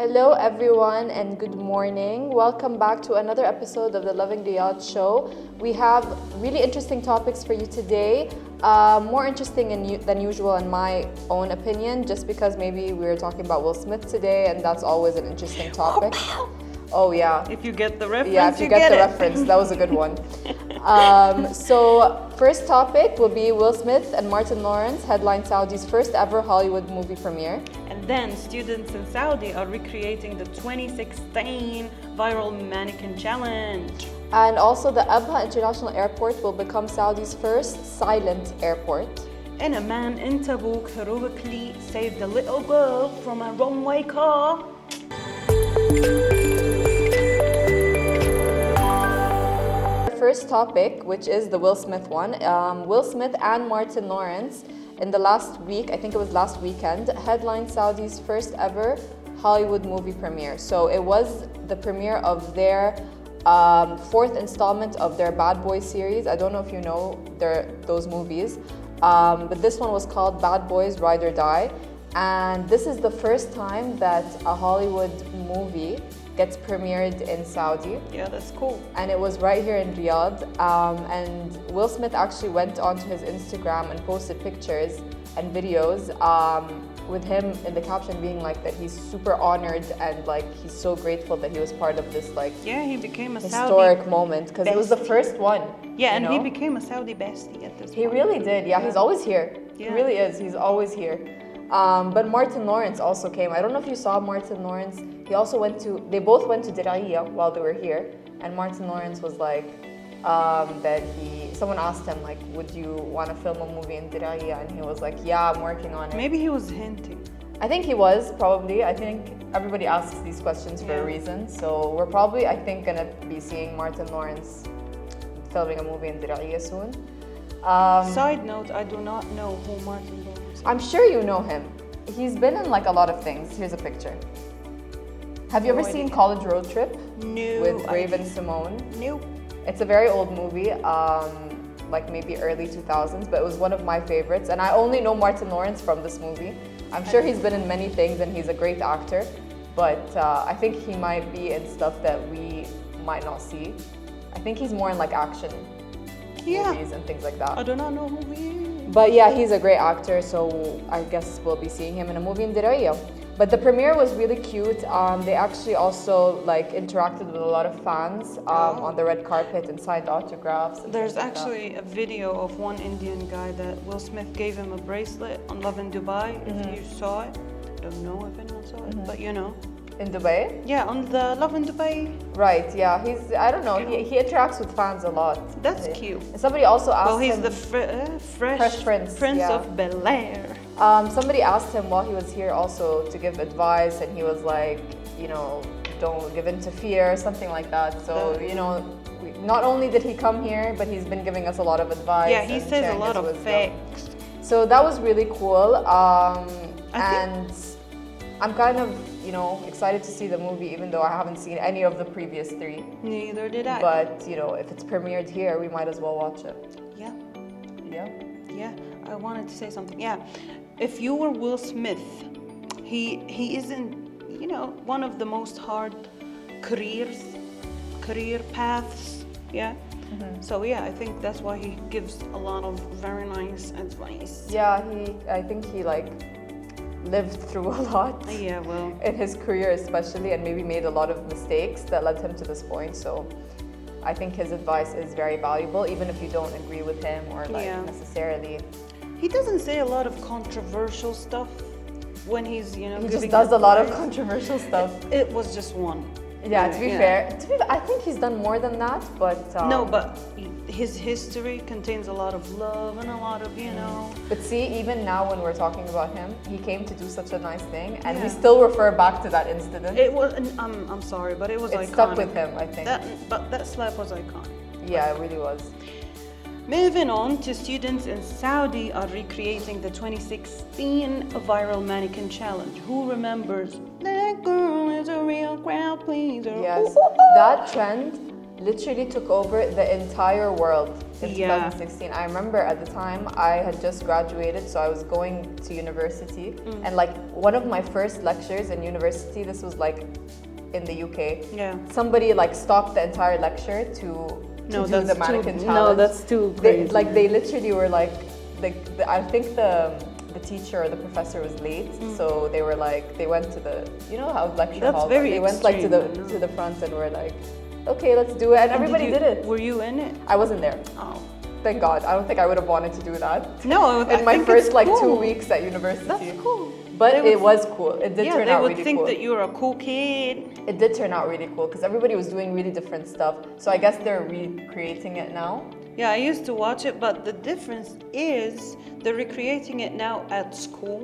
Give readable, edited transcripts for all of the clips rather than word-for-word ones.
Hello, everyone, and good morning. Welcome back to another episode of the Lovin Riyadh Show. We have really interesting topics for you today. More interesting than usual, in my own opinion, just because maybe we're talking about Will Smith today, and that's always an interesting topic. Oh, yeah. If you get the reference, yeah, if you get the reference, that was a good one. So, first topic will be Will Smith and Martin Lawrence headline Saudi's first ever Hollywood movie premiere. And then students in Saudi are recreating the 2016 viral mannequin challenge. And also, the Abha International Airport will become Saudi's first silent airport. And a man in Tabuk heroically saved a little girl from a runway car. First topic, which is the Will Smith one. Will Smith and Martin Lawrence, in the last week, I think it was last weekend, headlined Saudi's first ever Hollywood movie premiere. So it was the premiere of their fourth installment of their Bad Boys series. I don't know if you know those movies, but this one was called Bad Boys Ride or Die. And this is the first time that a Hollywood movie gets premiered in Saudi. Yeah, that's cool. And it was right here in Riyadh. And Will Smith actually went onto his Instagram and posted pictures and videos with him in the caption being like that he's super honored and like he's so grateful that he was part of this like he became a historic Saudi moment because it was the first one. Yeah, and he became a Saudi bestie at this point. He really did. Yeah, he's always here. Yeah. He really is. He's always here. But Martin Lawrence also came. I don't know if you saw Martin Lawrence. They both went to Diriyah while they were here. And Martin Lawrence was like, someone asked him like, would you want to film a movie in Diriyah? And he was like, yeah, I'm working on it. Maybe he was hinting. I think he was, probably. I think everybody asks these questions for a reason. So we're probably, I think, gonna be seeing Martin Lawrence filming a movie in Diriyah soon. Side note, I do not know who Martin Lawrence is. I'm sure you know him. He's been in like a lot of things. Here's a picture. Have you ever seen College Road Trip? No. With Raven Simone? Nope. It's a very old movie, like maybe early 2000s, but it was one of my favorites. And I only know Martin Lawrence from this movie. I'm sure he's been in many things and he's a great actor, but I think he might be in stuff that we might not see. I think he's more in like action movies and things like that. I do not know who he is. But yeah, he's a great actor, so I guess we'll be seeing him in a movie in Diriyah. But the premiere was really cute. They actually also like interacted with a lot of fans on the red carpet and signed autographs. There's actually a video of one Indian guy that Will Smith gave him a bracelet on Lovin Dubai. If you saw it, I don't know if anyone saw it, but you know. In Dubai? Yeah, on the Lovin Dubai. Right, yeah. I don't know, he interacts with fans a lot. That's cute. And somebody also asked Well, he's him, the Fresh Prince of Bel-Air. Somebody asked him while he was here also to give advice, and he was like, you know, don't give in to fear, something like that. So, you know, not only did he come here, but he's been giving us a lot of advice. Yeah, he says a lot of facts. So that was really cool. And I'm kind of, you know, excited to see the movie, even though I haven't seen any of the previous three. Neither did I. But, you know, if it's premiered here, we might as well watch it. Yeah. Yeah? Yeah, I wanted to say something. Yeah. If you were Will Smith, he isn't, you know, one of the most hard career paths. Yeah. So yeah, I think that's why he gives a lot of very nice advice. Yeah, I think he like lived through a lot. Yeah, well, in his career especially, and maybe made a lot of mistakes that led him to this point. So I think his advice is very valuable, even if you don't agree with him or like necessarily. He doesn't say a lot of controversial stuff when he's, you know, he just does a lot of controversial stuff. It was just one. Yeah, to be fair, I think he's done more than that, but no, but his history contains a lot of love and a lot of, you know. But see, even now when we're talking about him, he came to do such a nice thing, and we still refer back to that incident. It was. I'm sorry, but it was iconic. It stuck with him, I think. That slap was iconic. Yeah, it really was. Moving on to students in Saudi are recreating the 2016 viral mannequin challenge. Who remembers? That girl is a real crowd pleaser. Yes, that trend literally took over the entire world in Yeah. 2016. I remember at the time I had just graduated, so I was going to university, and like one of my first lectures in university, this was like in the UK. Yeah. Somebody like stopped the entire lecture to No, do that's the mannequin too, challenge. no, that's too They, crazy. they literally were like, I think the teacher or the professor was late, so they were like, they went to the, you know how lecture That's halls, very they went like to extreme, the front and were like, okay, let's do it, and everybody did it. Were you in it? I wasn't there. Oh. Thank God. I don't think I would have wanted to do that. No, in my think first it's like cool. 2 weeks at university. That's cool. But They would it was cool. It did Yeah, turn they out would really think cool. that you're a cool kid. It did turn out really cool because everybody was doing really different stuff. So I guess they're recreating it now. Yeah, I used to watch it, but the difference is they're recreating it now at school.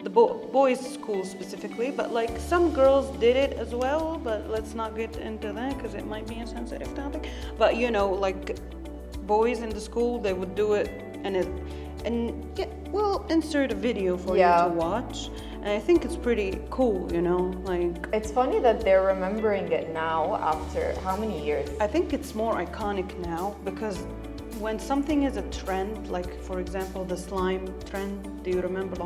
The boys' school specifically, but like some girls did it as well, but let's not get into that because it might be a sensitive topic. But you know, like boys in the school, they would do it and yeah, we'll insert a video for you to watch. And I think it's pretty cool, you know, like It's funny that they're remembering it now after how many years? I think it's more iconic now because when something is a trend, like for example the slime trend, do you remember?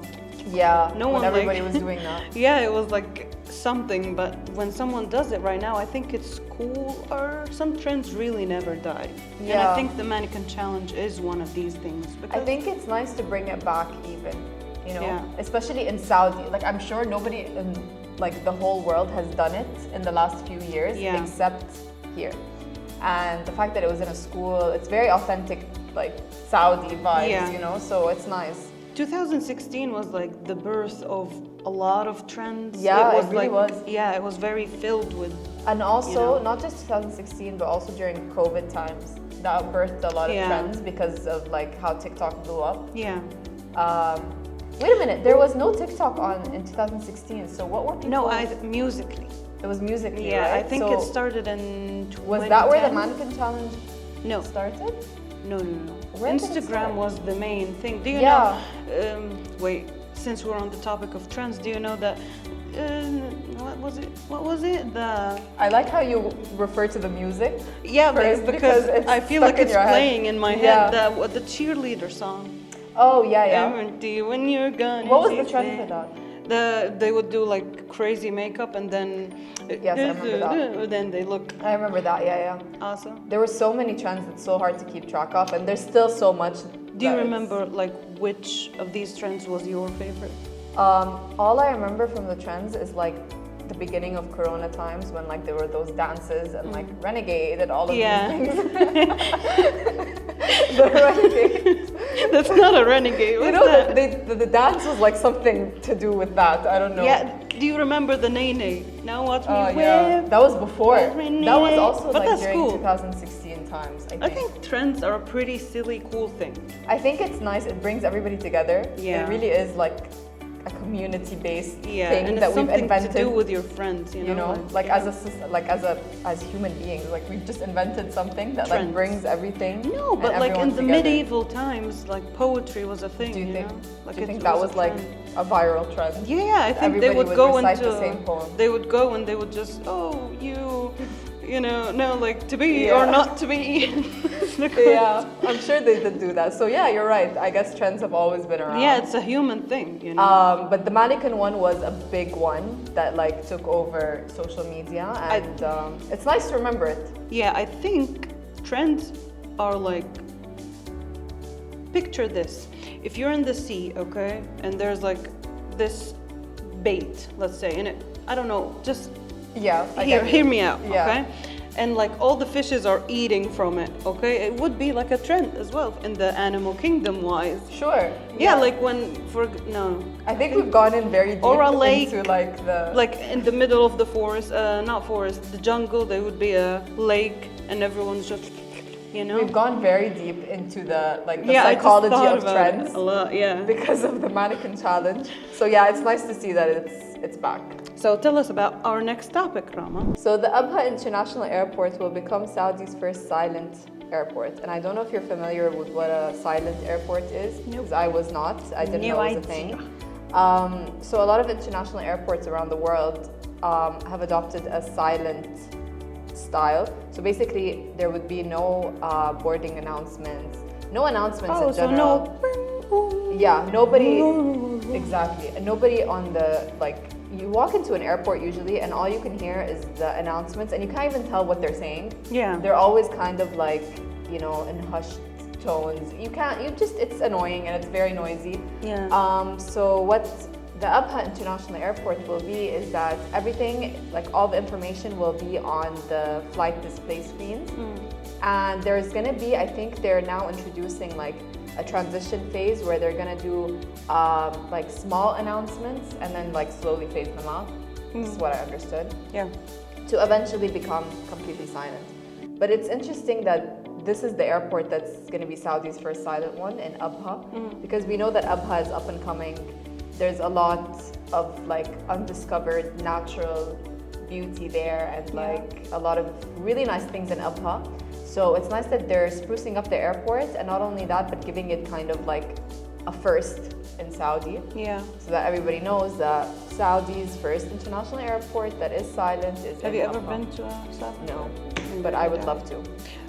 Yeah, No when one, everybody like- was doing that. Yeah, it was like something, but when someone does it right now, I think it's cool. Or some trends really never die. And Yeah. I think the mannequin challenge is one of these things. I Because think it's nice to bring it back even, you know, Yeah. especially in Saudi. Like I'm sure nobody in like the whole world has done it in the last few years Yeah. except here. And the fact that it was in a school, it's very authentic, like Saudi vibes, Yeah. you know, so it's nice. 2016 was like the birth of a lot of trends. Yeah, it was it really like, was. Yeah, it was very filled with. And also, You know. not just 2016, but also during COVID times, that birthed a lot of Yeah. trends because of like how TikTok blew up. Yeah. Wait a minute, there was no TikTok on in 2016, so what were people? No, Musically. It was Musical.ly, Yeah, right? I think So it started in 2010. was that where the mannequin challenge No. started? No. Where did it Instagram start? was the main thing. Do you Yeah. know? Wait, since we're on the topic of trends, do you know that? What was it? What was it? I like how you refer to the music. Yeah, First, because because it's I feel stuck like in it's your head. playing in my Yeah. head. The cheerleader song. Oh yeah, yeah. Empty when you're gone. What was the trend for that? They would do like crazy makeup and then. Yes, I remember that. Then they look I remember that. Yeah, yeah. awesome. There were so many trends that's so hard to keep track of, and there's still so much. Do you that it's- remember like which of these trends was your favorite? All I remember from the trends is like the beginning of Corona times when like there were those dances and like Renegade and all of Yeah. these things. The Renegade. That's not a renegade. You What's know, that? the dance was like something to do with that. I don't know. Yeah. Do you remember the Nene? Now watch me Oh whip. yeah, that was before. Renegade. That was also But like that's during cool. 2016 times. I I think trends are a pretty silly, cool thing. I think it's nice. It brings everybody together. Yeah. It really is like a community-based Yeah, thing and that it's we've something invented. to do with your friends, you know, like as human beings, like we've just invented something that like Trends. brings everything. No, and but like in everyone the together. medieval times, like poetry was a thing. Do you think? know? Like Do you it think that was a like trend. a viral trend? Yeah, I think they Everybody would would go recite into the same poem. They would go and they would just you know, no, like to be Yeah. or not to be. Yeah, I'm sure they did do that. So yeah, you're right. I guess trends have always been around. Yeah, it's a human thing, you know. But the mannequin one was a big one that like took over social media, and it's nice to remember it. Yeah, I think trends are like. Picture this: if you're in the sea, okay, and there's like this bait, let's say, and I don't know, just Yeah. I hear get you. me out, Yeah. okay? And like all the fishes are eating from it, okay? It would be like a trend as well in the animal kingdom wise. Sure. Yeah, like when I think we've gone in very deep Or a lake. into like in the middle of the forest, not forest, the jungle, there would be a lake and everyone's just, you know? we've gone very deep into the I just psychology thought of about trends it a lot, yeah. because of the mannequin challenge. So yeah, it's nice to see that it's back. So tell us about our next topic, Rama. So the Abha International Airport will become Saudi's first silent airport. And I don't know if you're familiar with what a silent airport is, because I was not. I didn't know it was a thing. So a lot of international airports around the world have adopted a silent style. So basically, there would be no boarding announcements, no announcements in so general. no. Yeah, nobody, exactly. And nobody on the, like, you walk into an airport usually and all you can hear is the announcements and you can't even tell what they're saying. Yeah. They're always kind of like, you know, in hushed tones. It's annoying and it's very noisy. Yeah. So what the Abha International Airport will be is that everything, like all the information will be on the flight display screens. And there's gonna be, I think they're now introducing like a transition phase where they're gonna do like small announcements and then like slowly phase them out. This is what I understood. Yeah. To eventually become completely silent. But it's interesting that this is the airport that's going to be Saudi's first silent one in Abha, because we know that Abha is up and coming. There's a lot of like undiscovered natural beauty there and like a lot of really nice things in Abha. So it's nice that they're sprucing up the airport, and not only that, but giving it kind of like a first in Saudi. Yeah. So that everybody knows that Saudi's first international airport that is silent is Have in you ever Abha. been to a Saudi? No, but I would love to.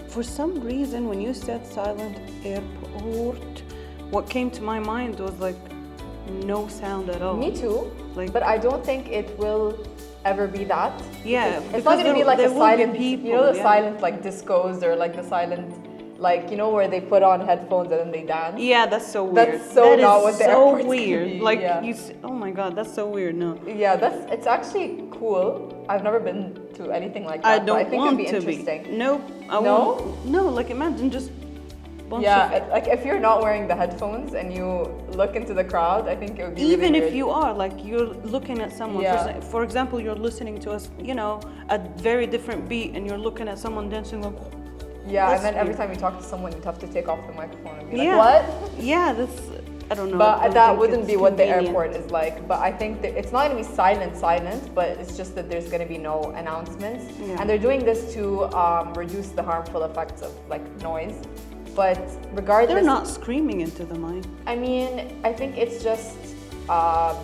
For some reason, when you said silent airport, what came to my mind was like no sound at all. Me too, Like- but I don't think it will ever be that. Yeah, It's not going to be like a there will be silent, people, you know, the yeah. silent like discos or like the silent, like, you know, where they put on headphones and then they dance. Yeah, that's so weird. That's so not is what the so airport's gonna weird. be, Like yeah. oh my god, that's so weird. No, Yeah, it's actually cool. I've never been to anything like that. I but don't I think want it'd be to interesting. be. Nope. I No? won't. No, like imagine just bunch Yeah, of, like if you're not wearing the headphones and you look into the crowd, I think it would be even really if weird. you are like you're looking at someone. Yeah. For example, you're listening to us, you know, a very different beat, and you're looking at someone dancing like. Yeah, That's and then every weird. time you talk to someone, you'd have to take off the microphone and be like, Yeah. what? Yeah, that's. I don't know. I But don't that think wouldn't it's be what the convenient. airport is like. But I think that it's not going to be silent, but it's just that there's going to be no announcements. Yeah. And they're doing this to reduce the harmful effects of like noise. But regardless, They're not screaming into the mic. I mean, I think it's just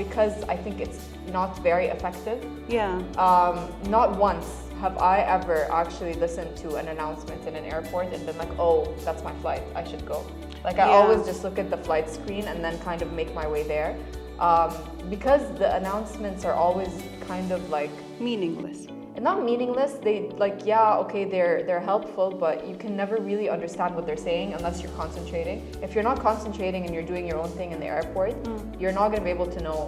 because I think it's not very effective. Yeah. Not once have I ever actually listened to an announcement in an airport and been like, oh, that's my flight, I should go. Like I Yeah. always just look at the flight screen and then kind of make my way there. Because the announcements are always kind of like, Meaningless. and not meaningless, they like, yeah, okay, they're helpful, but you can never really understand what they're saying unless you're concentrating. If you're not concentrating and you're doing your own thing in the airport, you're not gonna be able to know,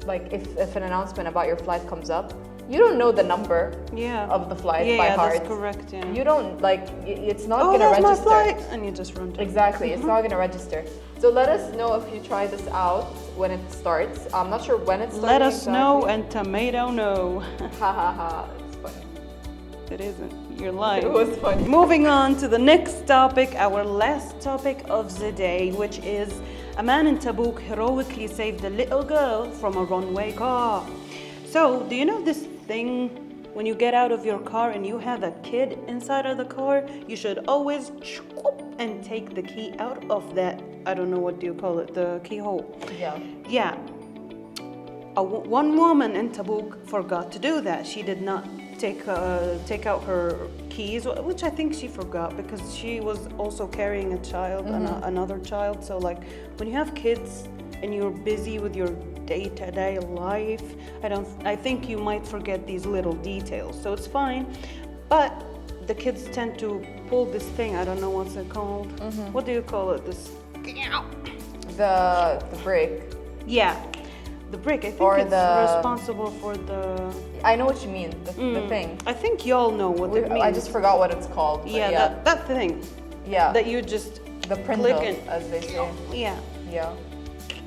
like if an announcement about your flight comes up, you don't know the number Yeah. of the flight yeah, by yeah, heart. that's correct. Yeah. You don't like it's not Oh, gonna that's my register. flight, and you just run to it. Exactly, it's not gonna register. So let us know if you try this out when it starts. I'm not sure when it's starting. Let us know, exactly. and tomato know. Ha ha ha! It's funny. It isn't. You're lying. It was funny. Moving on to the next topic, our last topic of the day, which is a man in Tabuk heroically saved a little girl from a runway car. So, do you know this thing? When you get out of your car and you have a kid inside of the car, you should always and take the key out of that, I don't know, what do you call it, the keyhole. Yeah. Yeah. One woman in Tabuk forgot to do that. She did not take out her keys, which I think she forgot because she was also carrying a child, another child. So like when you have kids and you're busy with your day-to-day life, I think you might forget these little details. So it's fine. But the kids tend to pull this thing, I don't know what's it called. What do you call it? This The brake. Yeah. The brick, I think Or it's the- responsible for the... I know what you mean. The thing. I think y'all know what it means. I just forgot what it's called. But Yeah, that thing. yeah. That you just The print click hook, and... as they say. Yeah. Yeah.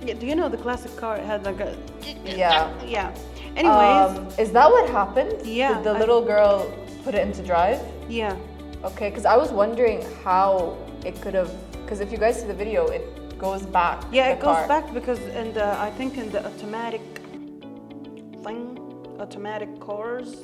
Yeah. Do you know the classic car? It had like a... Yeah. Yeah. Anyways, Is that what happened? Yeah, Did the I- little girl put it into drive? yeah. Okay, because I was wondering how it could have. Because if you guys see the video, it goes back. Yeah, the it goes car. back because in the, I think in the automatic thing, automatic cars.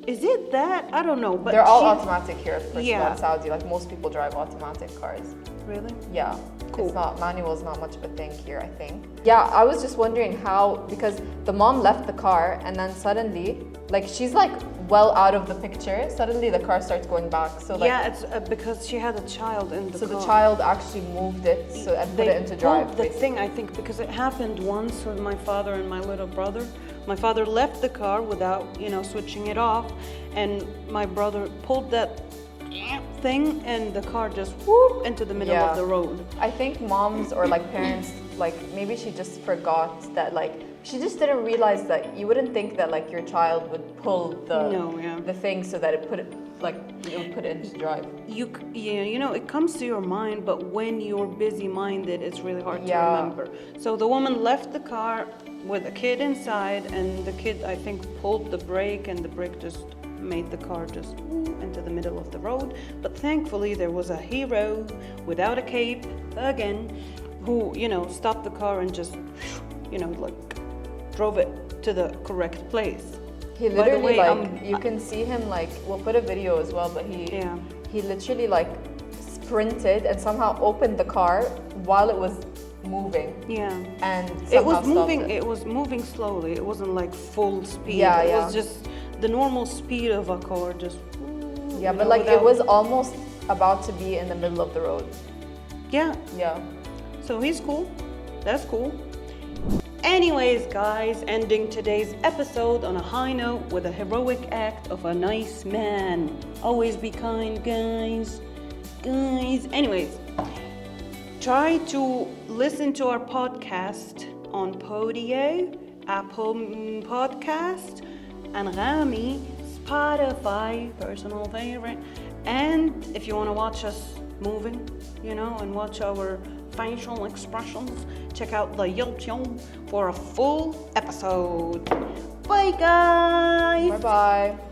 Is it that? I don't know. But They're all she- automatic here, first of all, Yeah. in Saudi. Like most people drive automatic cars. Really? Yeah. Cool. It's not, manual is not much of a thing here, I think. Yeah, I was just wondering how, because the mom left the car and then suddenly, like she's like well out of the picture, suddenly the car starts going back. So like, yeah, it's because she had a child in the so car. the child actually moved it and put it into drive. The thing, I think, because it happened once with my father and my little brother. My father left the car without, switching it off, and my brother pulled that thing, and the car just whoop into the middle of the road. I think moms or like parents, like maybe she just forgot that, like she just didn't realize that you wouldn't think that like your child would pull the thing so that it would put it into drive. It comes to your mind, but when you're busy-minded, it's really hard to remember. So the woman left the car with a kid inside, and the kid, I think, pulled the brake, and the brake just made the car just into the middle of the road. But thankfully, there was a hero without a cape, again, who, stopped the car and just, drove it to the correct place. He literally, you can see him, like, we'll put a video as well, but he literally, like, sprinted and somehow opened the car while it was moving. Yeah. And it was moving slowly. It wasn't like full speed. It was just the normal speed of a car, just but like it was almost about to be in the middle of the road. Yeah. So he's cool. That's cool. Anyways, guys, ending today's episode on a high note with a heroic act of a nice man. Always be kind, guys. Anyways, try to listen to our podcast on Podio, Apple Podcast, Anghami, Spotify, personal favorite. And if you want to watch us moving, and watch our facial expressions, check out the YouTube for a full episode. Bye, guys. Bye-bye.